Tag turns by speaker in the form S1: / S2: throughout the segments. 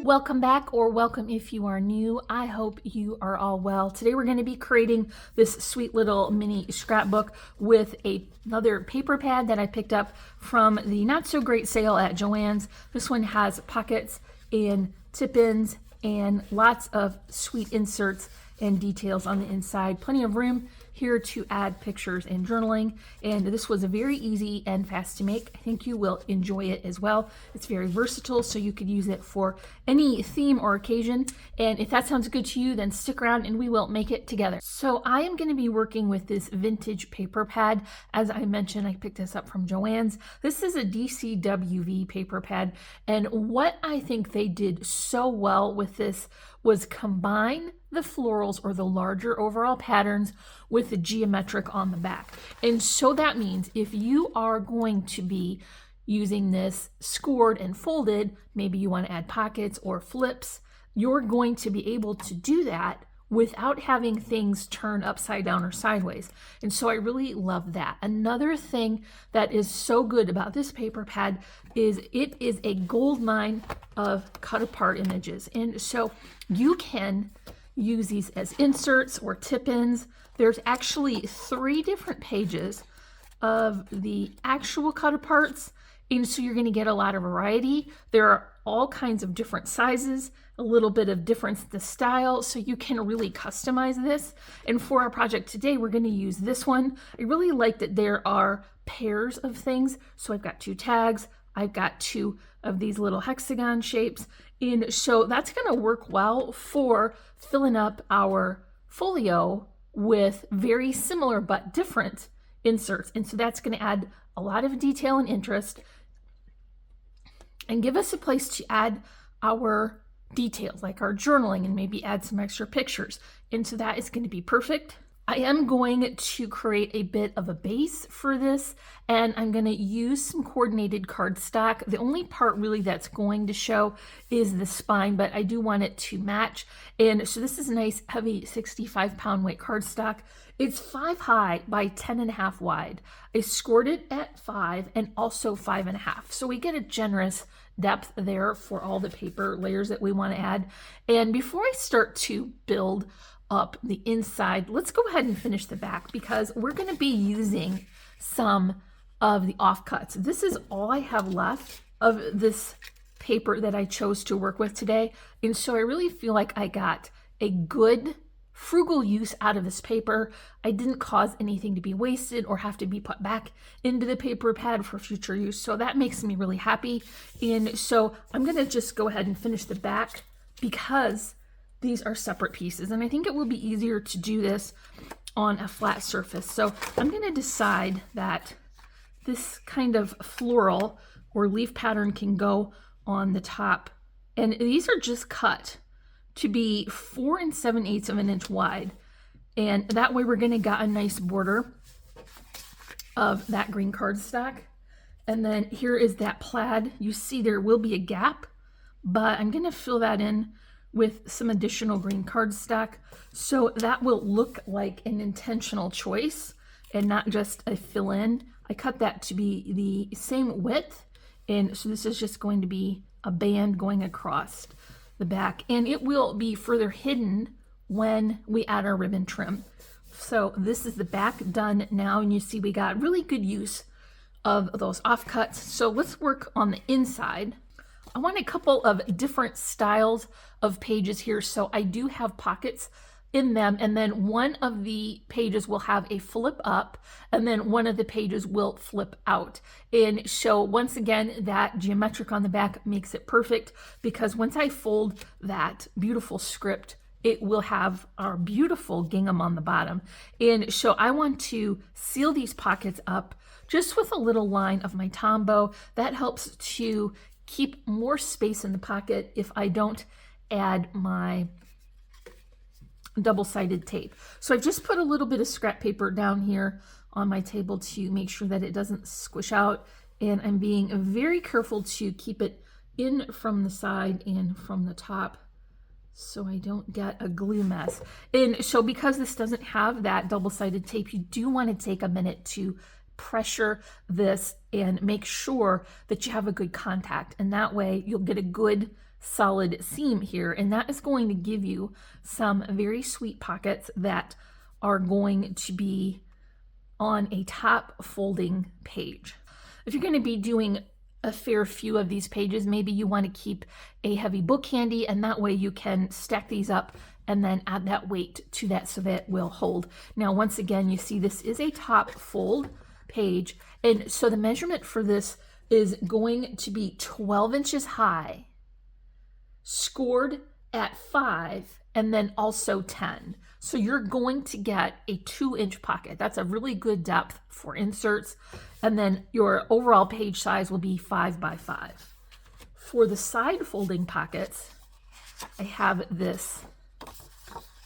S1: Welcome back, or welcome if you are new. I hope you are all well. Today we're going to be creating this sweet little mini scrapbook with another paper pad that I picked up from the not so great sale at Joann's. This one has pockets and tip-ins and lots of sweet inserts and details on the inside. Plenty of room here to add pictures and journaling, and this was a very easy and fast to make. I think you will enjoy it as well. It's very versatile, so you could use it for any theme or occasion, and if that sounds good to you, then stick around and we will make it together. So I am going to be working with this vintage paper pad. As I mentioned, I picked this up from Joann's. This is a DCWV paper pad, and what I think they did so well with this was combine the florals or the larger overall patterns with the geometric on the back. And so that means if you are going to be using this scored and folded, maybe you want to add pockets or flips, you're going to be able to do that without having things turn upside down or sideways. And so I really love that. Another thing that is so good about this paper pad is it is a gold mine of cut apart images. And so you can use these as inserts or tip-ins. There's actually 3 different pages of the actual cut aparts, and so you're going to get a lot of variety. There are all kinds of different sizes, a little bit of difference in the style, so you can really customize this. And for our project today, we're going to use this one. I really like that there are pairs of things. So I've got 2 tags, I've got 2 of these little hexagon shapes, and so that's going to work well for filling up our folio with very similar but different inserts. And so that's going to add a lot of detail and interest and give us a place to add our details, like our journaling, and maybe add some extra pictures. And so that is going to be perfect. I am going to create a bit of a base for this, and I'm going to use some coordinated cardstock. The only part really that's going to show is the spine, but I do want it to match. And so this is a nice heavy 65-pound weight cardstock. It's 5 high by 10.5 wide. I scored it at 5 and also 5.5. So we get a generous depth there for all the paper layers that we want to add. And before I start to build up the inside, let's go ahead and finish the back, because we're going to be using some of the offcuts. This is all I have left of this paper that I chose to work with today, and so I really feel like I got a good frugal use out of this paper. I didn't cause anything to be wasted or have to be put back into the paper pad for future use, so that makes me really happy. And so I'm going to just go ahead and finish the back, because these are separate pieces, and I think it will be easier to do this on a flat surface. So I'm going to decide that this kind of floral or leaf pattern can go on the top, and these are just cut to be 4 7/8 of an inch wide, and that way we're going to get a nice border of that green cardstock. And then here is that plaid. You see there will be a gap, but I'm going to fill that in with some additional green cardstock, so that will look like an intentional choice and not just a fill-in. I cut that to be the same width, and so this is just going to be a band going across the back, and it will be further hidden when we add our ribbon trim. So this is the back done now, and you see we got really good use of those offcuts. So let's work on the inside. I want a couple of different styles of pages here. So I do have pockets in them, and then one of the pages will have a flip up, and then one of the pages will flip out. And so once again, that geometric on the back makes it perfect, because once I fold that beautiful script, it will have our beautiful gingham on the bottom. And so I want to seal these pockets up just with a little line of my Tombow. That helps to keep more space in the pocket if I don't add my double-sided tape. So I've just put a little bit of scrap paper down here on my table to make sure that it doesn't squish out, and I'm being very careful to keep it in from the side and from the top so I don't get a glue mess. And so because this doesn't have that double-sided tape, you do want to take a minute to pressure this and make sure that you have a good contact, and that way you'll get a good solid seam here, and that is going to give you some very sweet pockets that are going to be on a top folding page. If you're going to be doing a fair few of these pages, maybe you want to keep a heavy book handy, and that way you can stack these up and then add that weight to that so that it will hold. Now, once again, you see this is a top fold page, and so the measurement for this is going to be 12 inches high, scored at 5, and then also 10. So you're going to get a 2-inch pocket. That's a really good depth for inserts. And then your overall page size will be 5 by 5. For the side folding pockets, I have this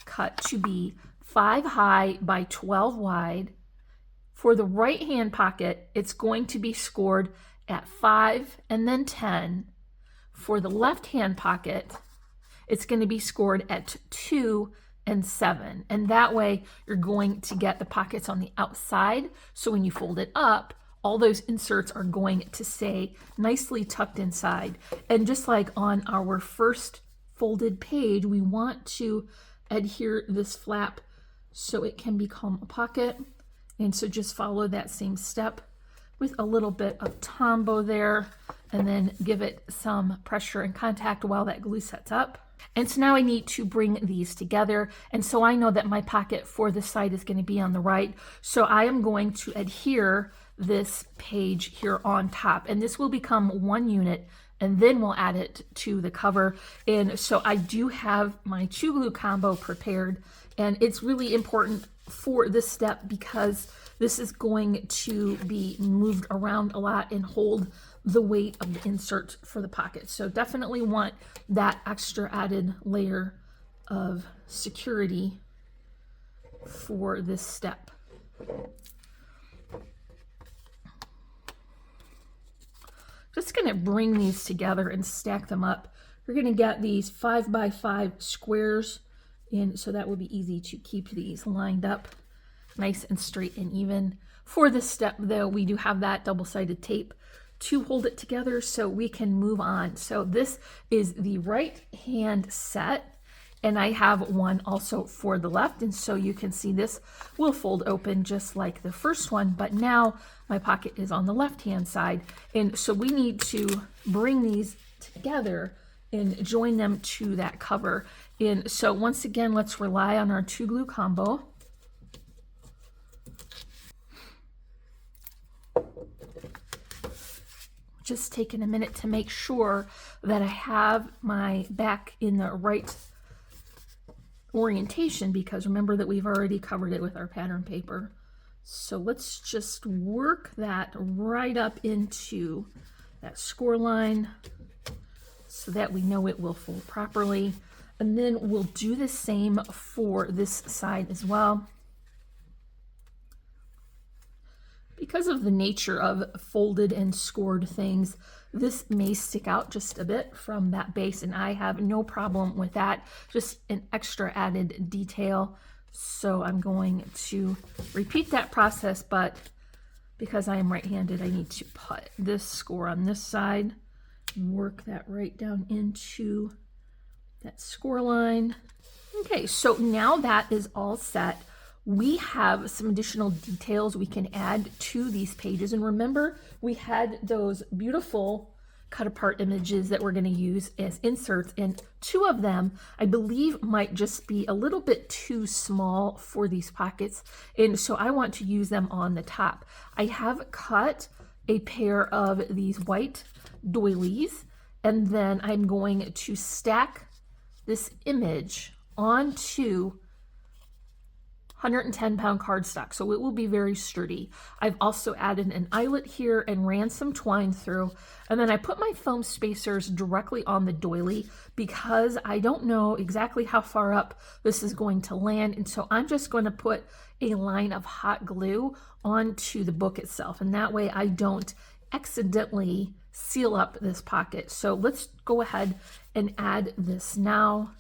S1: cut to be 5 high by 12 wide. For the right hand pocket, it's going to be scored at 5 and then 10. For the left hand pocket, it's going to be scored at 2 and 7. And that way you're going to get the pockets on the outside. So when you fold it up, all those inserts are going to stay nicely tucked inside. And just like on our first folded page, we want to adhere this flap so it can become a pocket. And so just follow that same step with a little bit of Tombow there, and then give it some pressure and contact while that glue sets up. And so now I need to bring these together. And so I know that my pocket for this side is going to be on the right. So I am going to adhere this page here on top, and this will become one unit, and then we'll add it to the cover. And so I do have my 2 glue combo prepared, and it's really important for this step because this is going to be moved around a lot and hold the weight of the insert for the pocket. So definitely want that extra added layer of security for this step. Just going to bring these together and stack them up. You're going to get these 5 by 5 squares, and so that will be easy to keep these lined up nice and straight and even. For this step though, we do have that double-sided tape to hold it together so we can move on. So this is the right hand set, and I have one also for the left, and so you can see this will fold open just like the first one, but now my pocket is on the left hand side, and so we need to bring these together and join them to that cover. And so once again, let's rely on our 2 glue combo. Just taking a minute to make sure that I have my back in the right orientation, because remember that we've already covered it with our pattern paper. So let's just work that right up into that score line so that we know it will fold properly. And then we'll do the same for this side as well. Because of the nature of folded and scored things, this may stick out just a bit from that base, and I have no problem with that. Just an extra added detail. So I'm going to repeat that process, but because I am right-handed, I need to put this score on this side and work that right down into that score line. Okay, so now that is all set, we have some additional details we can add to these pages. And remember, we had those beautiful cut apart images that we're going to use as inserts, and 2 of them I believe might just be a little bit too small for these pockets, and so I want to use them on the top. I have cut a pair of these white doilies, and then I'm going to stack this image onto 110-pound cardstock, so it will be very sturdy. I've also added an eyelet here and ran some twine through, and then I put my foam spacers directly on the doily because I don't know exactly how far up this is going to land, and so I'm just going to put a line of hot glue onto the book itself, and that way I don't accidentally seal up this pocket. So let's go ahead and add this now.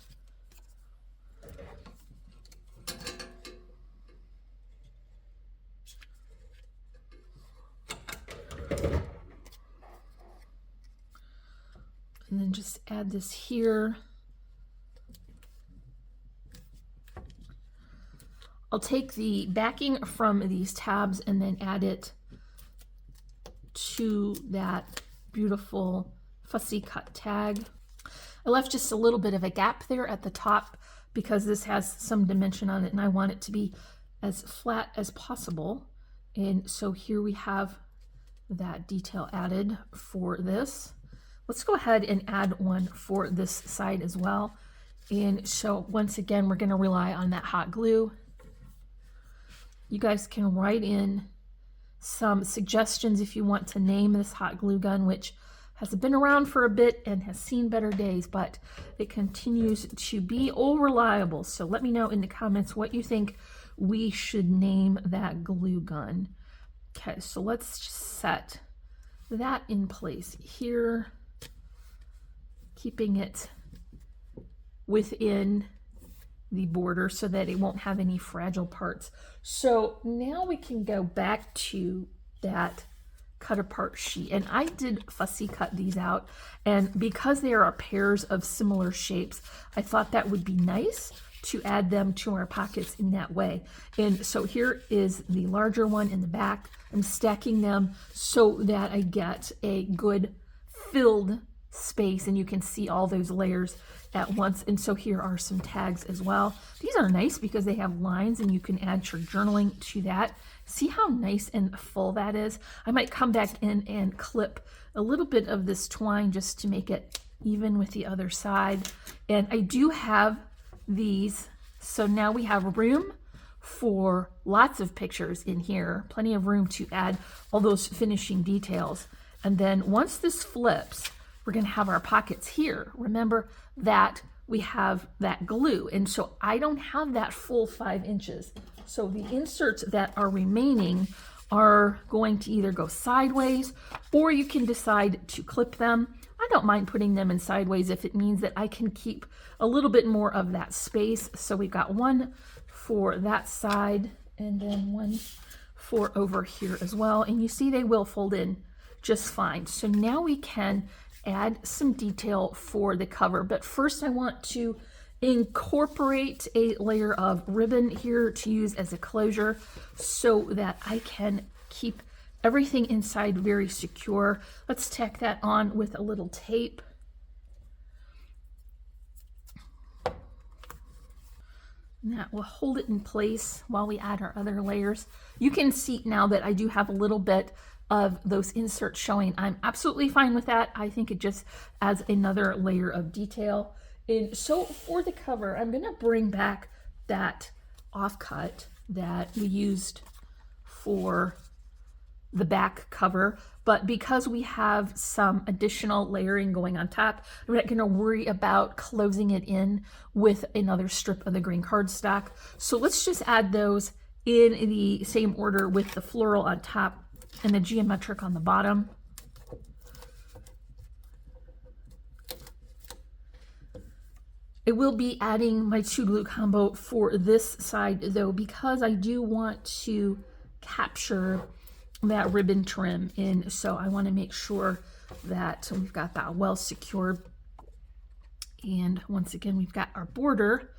S1: And then and just add this here. I'll take the backing from these tabs and then add it to that beautiful fussy cut tag. I left just a little bit of a gap there at the top because this has some dimension on it and I want it to be as flat as possible. And so here we have that detail added for this. Let's go ahead and add one for this side as well. And so once again, we're going to rely on that hot glue. You guys can write in some suggestions if you want to name this hot glue gun, which has been around for a bit and has seen better days, but it continues to be all reliable. So let me know in the comments what you think we should name that glue gun. Okay, so let's just set that in place here, keeping it within the border so that it won't have any fragile parts. So now we can go back to that cut apart sheet, and I did fussy cut these out, and because they are pairs of similar shapes, I thought that would be nice to add them to our pockets in that way. And so here is the larger one in the back. I'm stacking them so that I get a good filled space and you can see all those layers at once. And so here are some tags as well. These are nice because they have lines and you can add your journaling to that. See how nice and full that is? I might come back in and clip a little bit of this twine just to make it even with the other side. And I do have these, so now we have room for lots of pictures in here, plenty of room to add all those finishing details. And then once this flips, we're going to have our pockets here. Remember that we have that glue, and so I don't have that full 5 inches. So the inserts that are remaining are going to either go sideways, or you can decide to clip them. I don't mind putting them in sideways if it means that I can keep a little bit more of that space. So we've got one for that side and then one for over here as well. And you see they will fold in just fine. So now we can add some detail for the cover, but first I want to incorporate a layer of ribbon here to use as a closure so that I can keep everything inside very secure. Let's tack that on with a little tape. And that will hold it in place while we add our other layers. You can see now that I do have a little bit of those inserts showing. I'm absolutely fine with that. I think it just adds another layer of detail. And so for the cover, I'm going to bring back that offcut that we used for the back cover, but because we have some additional layering going on top, I'm not going to worry about closing it in with another strip of the green cardstock. So let's just add those in the same order with the floral on top and the geometric on the bottom. I will be adding my 2 glue combo for this side though, because I do want to capture that ribbon trim in, so I want to make sure that we've got that well secured. And once again, we've got our border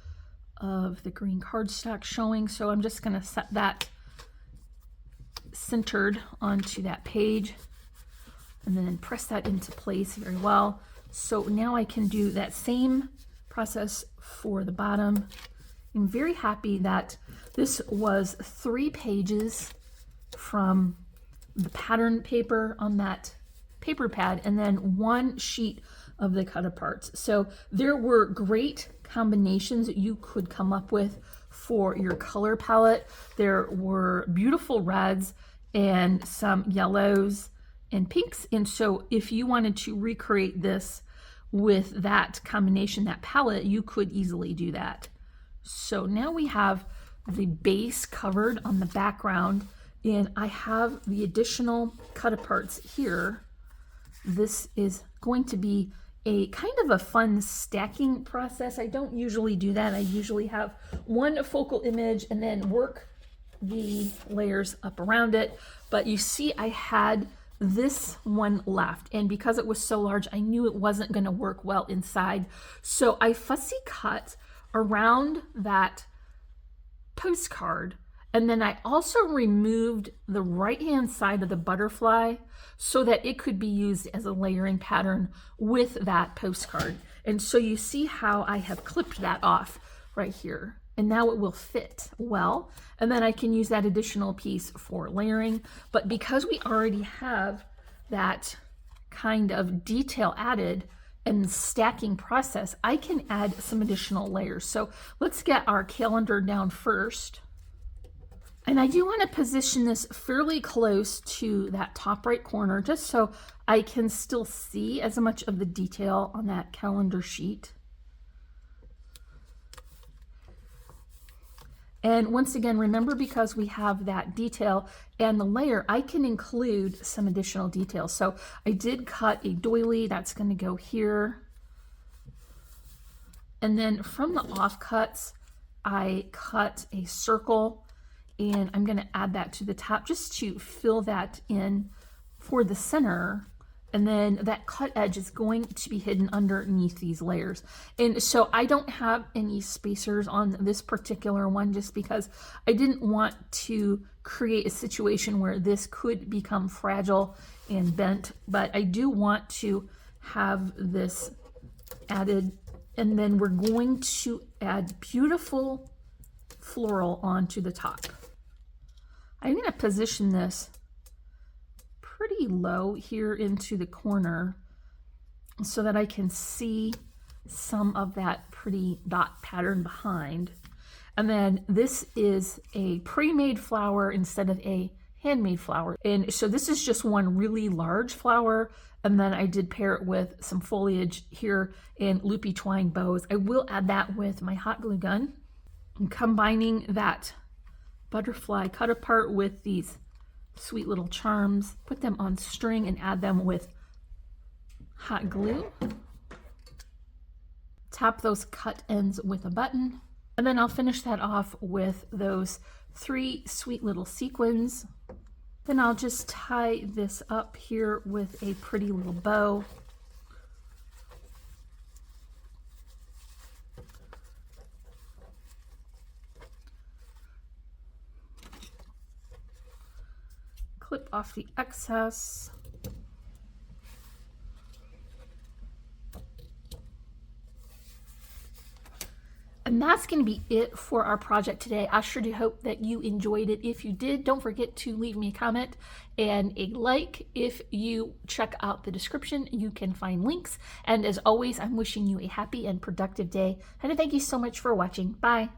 S1: of the green cardstock showing, so I'm just going to set that centered onto that page and then press that into place very well. So now I can do that same process for the bottom. I'm very happy that this was 3 pages from the pattern paper on that paper pad and then 1 sheet of the cut aparts. So there were great combinations that you could come up with for your color palette. There were beautiful reds and some yellows and pinks. And so if you wanted to recreate this with that combination, that palette, you could easily do that. So now we have the base covered on the background, and I have the additional cut aparts here. This is going to be a kind of a fun stacking process. I don't usually do that. I usually have one focal image and then work the layers up around it. But you see I had this one left. And because it was so large, I knew it wasn't going to work well inside. So I fussy cut around that postcard. And then I also removed the right-hand side of the butterfly so that it could be used as a layering pattern with that postcard. And so you see how I have clipped that off right here. And now it will fit well. And then I can use that additional piece for layering. But because we already have that kind of detail added and stacking process, I can add some additional layers. So let's get our calendar down first. And I do want to position this fairly close to that top right corner, just so I can still see as much of the detail on that calendar sheet. And once again, remember, because we have that detail and the layer, I can include some additional details. So I did cut a doily that's going to go here. And then from the offcuts, I cut a circle, and I'm going to add that to the top just to fill that in for the center. And then that cut edge is going to be hidden underneath these layers. And so I don't have any spacers on this particular one just because I didn't want to create a situation where this could become fragile and bent. But I do want to have this added. And then we're going to add beautiful floral onto the top. I'm going to position this pretty low here into the corner so that I can see some of that pretty dot pattern behind. And then this is a pre-made flower instead of a handmade flower. And so this is just one really large flower. And then I did pair it with some foliage here and loopy twine bows. I will add that with my hot glue gun. I'm combining that butterfly cut apart with these sweet little charms, put them on string and add them with hot glue. Tap those cut ends with a button. And then I'll finish that off with those 3 sweet little sequins. Then I'll just tie this up here with a pretty little bow. Clip off the excess. And that's going to be it for our project today. I sure do hope that you enjoyed it. If you did, don't forget to leave me a comment and a like. If you check out the description, you can find links. And as always, I'm wishing you a happy and productive day. And thank you so much for watching. Bye.